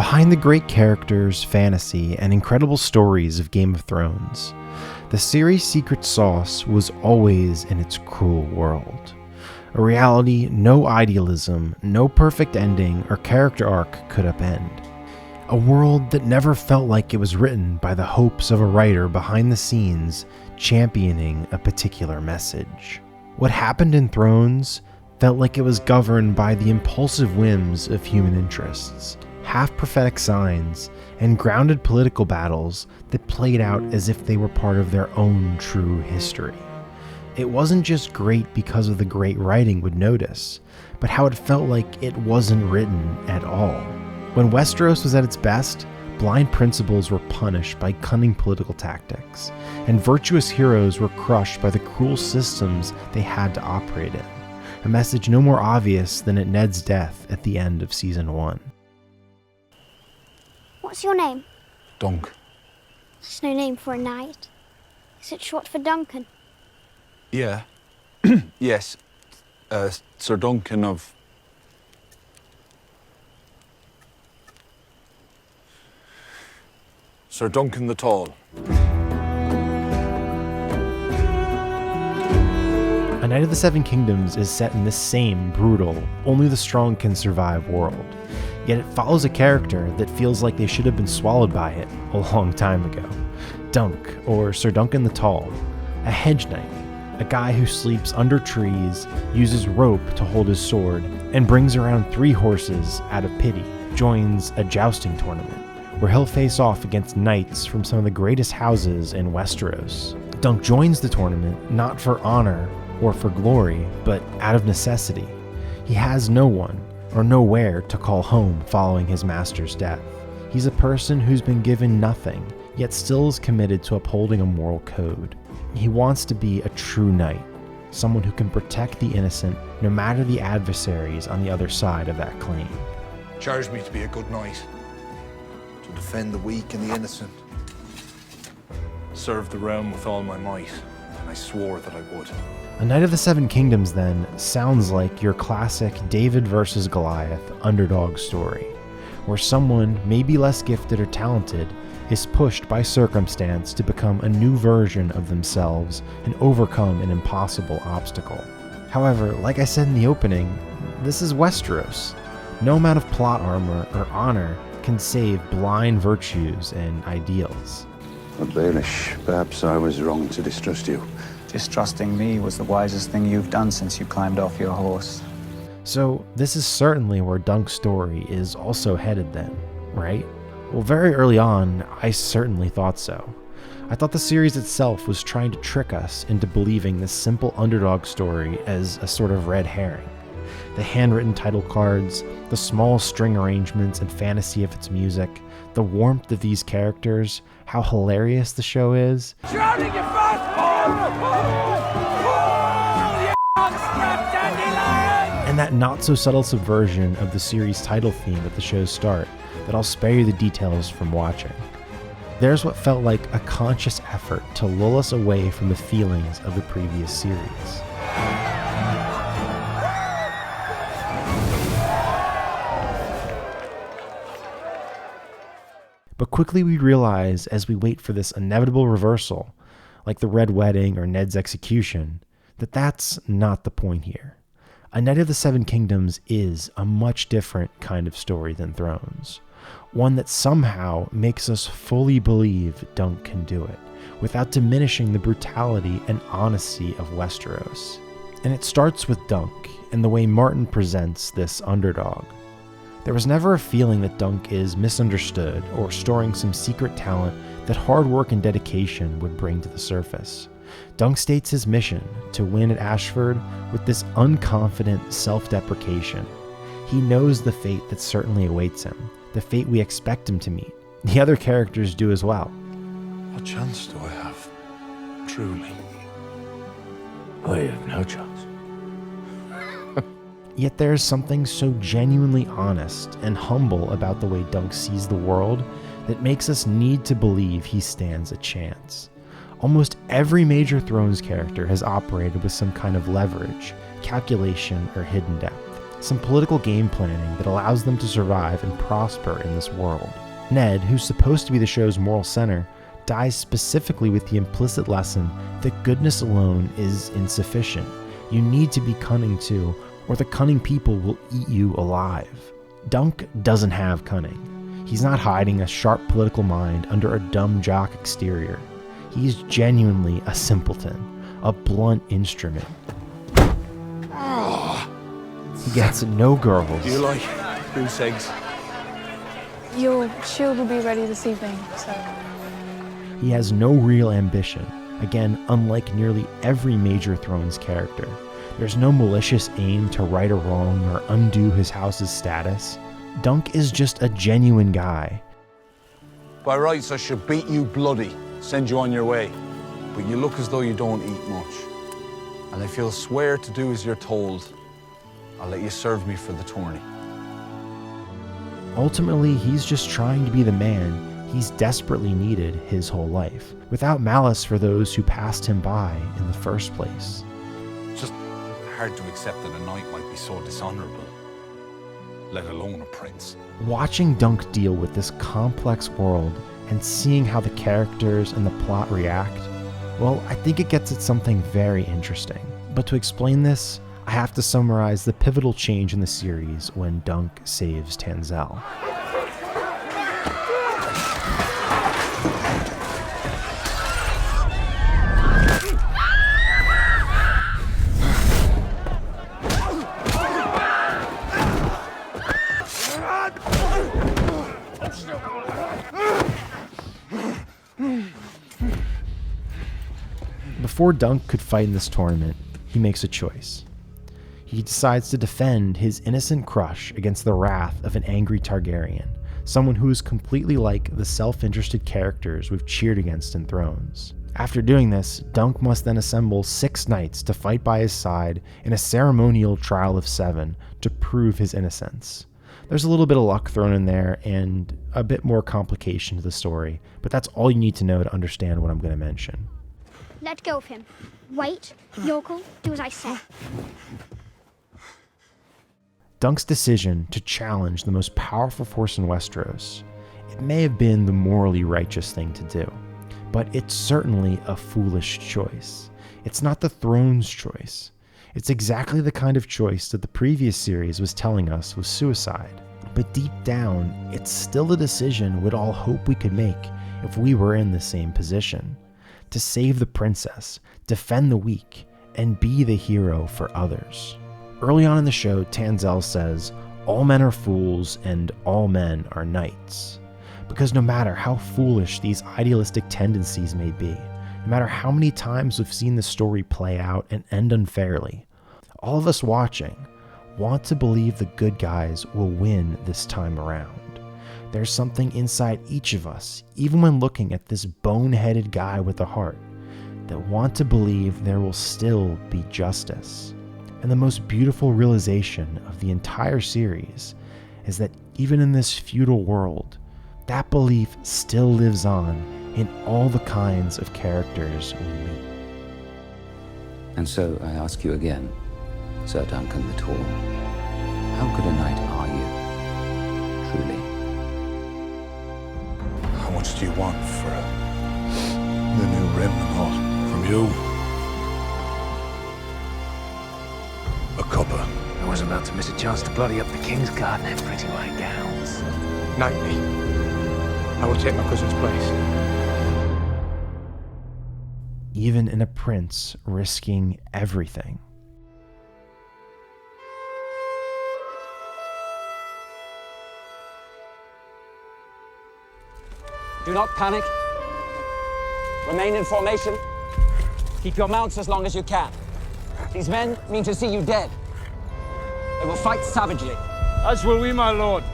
Behind the great characters, fantasy, and incredible stories of Game of Thrones, the series' secret sauce was always in its cruel world. A reality no idealism, no perfect ending, or character arc could upend. A world that never felt like it was written by the hopes of a writer behind the scenes championing a particular message. What happened in Thrones felt like it was governed by the impulsive whims of human interests, half-prophetic signs, and grounded political battles that played out as if they were part of their own true history. It wasn't just great because of the great writing would notice, but how it felt like it wasn't written at all. When Westeros was at its best, blind principles were punished by cunning political tactics, and virtuous heroes were crushed by the cruel systems they had to operate in, a message no more obvious than at Ned's death at the end of Season 1. What's your name? Dunk. That's no name for a knight. Is it short for Duncan? Yeah. Yes. Sir Duncan of... Sir Duncan the Tall. A Knight of the Seven Kingdoms is set in this same brutal, only the strong can survive world. Yet it follows a character that feels like they should have been swallowed by it a long time ago. Dunk, or Sir Duncan the Tall, a hedge knight, a guy who sleeps under trees, uses rope to hold his sword, and brings around 3 horses out of pity, joins a jousting tournament, where he'll face off against knights from some of the greatest houses in Westeros. Dunk joins the tournament not for honor or for glory, but out of necessity. He has no one or nowhere to call home following his master's death. He's a person who's been given nothing, yet still is committed to upholding a moral code. He wants to be a true knight, someone who can protect the innocent no matter the adversaries on the other side of that claim. Charged me to be a good knight, to defend the weak and the innocent, serve the realm with all my might, and I swore that I would. A Knight of the Seven Kingdoms, then, sounds like your classic David versus Goliath underdog story, where someone, maybe less gifted or talented, is pushed by circumstance to become a new version of themselves and overcome an impossible obstacle. However, like I said in the opening, this is Westeros. No amount of plot armor or honor can save blind virtues and ideals. But Baelish, perhaps I was wrong to distrust you. Distrusting me was the wisest thing you've done since you climbed off your horse. So this is certainly where Dunk's story is also headed then, right? Well, very early on, I certainly thought so. I thought the series itself was trying to trick us into believing this simple underdog story as a sort of red herring. The handwritten title cards, the small string arrangements and fantasy of its music, the warmth of these characters, how hilarious the show is. Drowning your And that not-so-subtle subversion of the series' title theme at the show's start that I'll spare you the details from watching. There's what felt like a conscious effort to lull us away from the feelings of the previous series. But quickly we realize as we wait for this inevitable reversal, like the Red Wedding or Ned's execution, that that's not the point here. A Knight of the Seven Kingdoms is a much different kind of story than Thrones. One that somehow makes us fully believe Dunk can do it, without diminishing the brutality and honesty of Westeros. And it starts with Dunk and the way Martin presents this underdog. There was never a feeling that Dunk is misunderstood or storing some secret talent that hard work and dedication would bring to the surface. Dunk states his mission to win at Ashford with this unconfident self-deprecation. He knows the fate that certainly awaits him, the fate we expect him to meet. The other characters do as well. What chance do I have? Truly. I have no chance. Yet there's something so genuinely honest and humble about the way Dunk sees the world that makes us need to believe he stands a chance. Almost every major Thrones character has operated with some kind of leverage, calculation, or hidden depth. some political game planning that allows them to survive and prosper in this world. Ned, who's supposed to be the show's moral center, dies specifically with the implicit lesson that goodness alone is insufficient. You need to be cunning too, or the cunning people will eat you alive. Dunk doesn't have cunning. He's not hiding a sharp political mind under a dumb jock exterior. He's genuinely a simpleton, a blunt instrument. He gets no girls. Do you like goose eggs? Your shield will be ready this evening, so... He has no real ambition. Again, unlike nearly every Major Thrones character. There's no malicious aim to right a wrong or undo his house's status. Dunk is just a genuine guy. By rights, I should beat you bloody, send you on your way. But you look as though you don't eat much. And if you'll swear to do as you're told, I'll let you serve me for the tourney. Ultimately, he's just trying to be the man he's desperately needed his whole life, without malice for those who passed him by in the first place. It's just hard to accept that a knight might be so dishonorable, let alone a prince. Watching Dunk deal with this complex world and seeing how the characters and the plot react, well, I think it gets at something very interesting. But to explain this, I have to summarize the pivotal change in the series when Dunk saves Tanzell. Before Dunk could fight in this tournament, he makes a choice. He decides to defend his innocent crush against the wrath of an angry Targaryen, someone who is completely like the self-interested characters we've cheered against in Thrones. After doing this, Dunk must then assemble 6 knights to fight by his side in a ceremonial trial of 7 to prove his innocence. There's a little bit of luck thrown in there and a bit more complication to the story, but that's all you need to know to understand what I'm going to mention. Let go of him. Wait, Yorkle, do as I say. Dunk's decision to challenge the most powerful force in Westeros, it may have been the morally righteous thing to do, but it's certainly a foolish choice. It's not the throne's choice. It's exactly the kind of choice that the previous series was telling us was suicide. But deep down, it's still a decision we'd all hope we could make if we were in the same position. To save the princess, defend the weak, and be the hero for others. Early on in the show, Tanzell says, "All men are fools and all men are knights." Because no matter how foolish these idealistic tendencies may be, no matter how many times we've seen the story play out and end unfairly, all of us watching want to believe the good guys will win this time around. There's something inside each of us, even when looking at this boneheaded guy with a heart, that want to believe there will still be justice. And the most beautiful realization of the entire series is that even in this feudal world, that belief still lives on in all the kinds of characters we meet. And so I ask you again, Sir Duncan the Tall, how good a knight are you, truly? How much do you want for the new rim and all from you? A cuppa. I was about to miss a chance to bloody up the King's Guard in their pretty white gowns. Knight me. I will take my cousin's place. Even in a prince risking everything. Do not panic. Remain in formation. Keep your mounts as long as you can. These men mean to see you dead. They will fight savagely. As will we, my lord.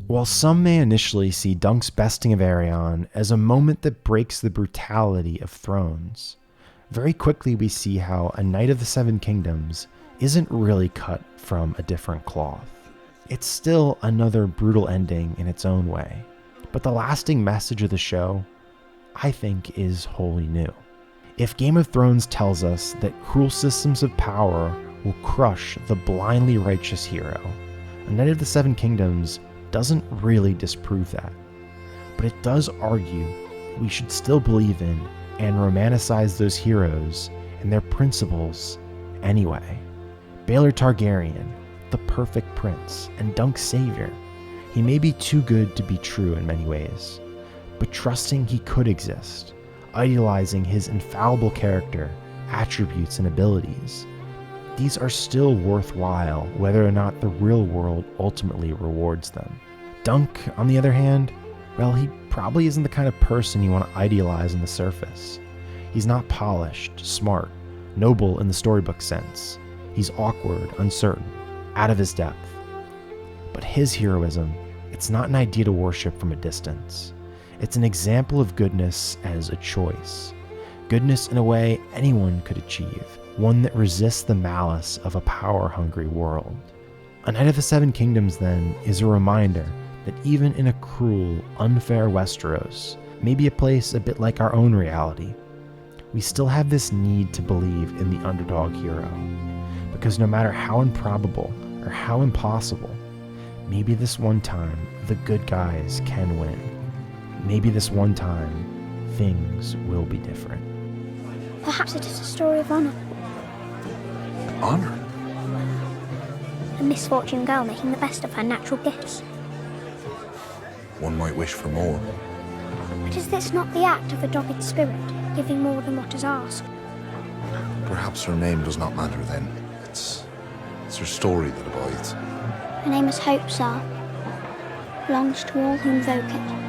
While some may initially see Dunk's besting of Aerion as a moment that breaks the brutality of thrones, very quickly we see how a Knight of the Seven Kingdoms isn't really cut from a different cloth. It's still another brutal ending in its own way, but the lasting message of the show, I think, is wholly new. If Game of Thrones tells us that cruel systems of power will crush the blindly righteous hero, a Knight of the Seven Kingdoms doesn't really disprove that, but it does argue that we should still believe in and romanticize those heroes and their principles anyway. Baelor Targaryen, the perfect prince and Dunk's savior, he may be too good to be true in many ways, but trusting he could exist, idealizing his infallible character, attributes, and abilities, these are still worthwhile whether or not the real world ultimately rewards them. Dunk, on the other hand, well, he probably isn't the kind of person you want to idealize on the surface. He's not polished, smart, noble in the storybook sense. He's awkward, uncertain, out of his depth. But his heroism, it's not an idea to worship from a distance. It's an example of goodness as a choice. Goodness in a way anyone could achieve, one that resists the malice of a power-hungry world. A Knight of the Seven Kingdoms, then, is a reminder that even in a cruel, unfair Westeros, maybe a place a bit like our own reality, we still have this need to believe in the underdog hero. Because no matter how improbable or how impossible, maybe this one time the good guys can win. Maybe this one time things will be different. Perhaps it is a story of honor. Honor? A misfortune girl making the best of her natural gifts. One might wish for more. But is this not the act of a dogged spirit, giving more than what is asked? Perhaps her name does not matter then. It's her story that abides. Her name is Hope, sir. Belongs to all who invoke it.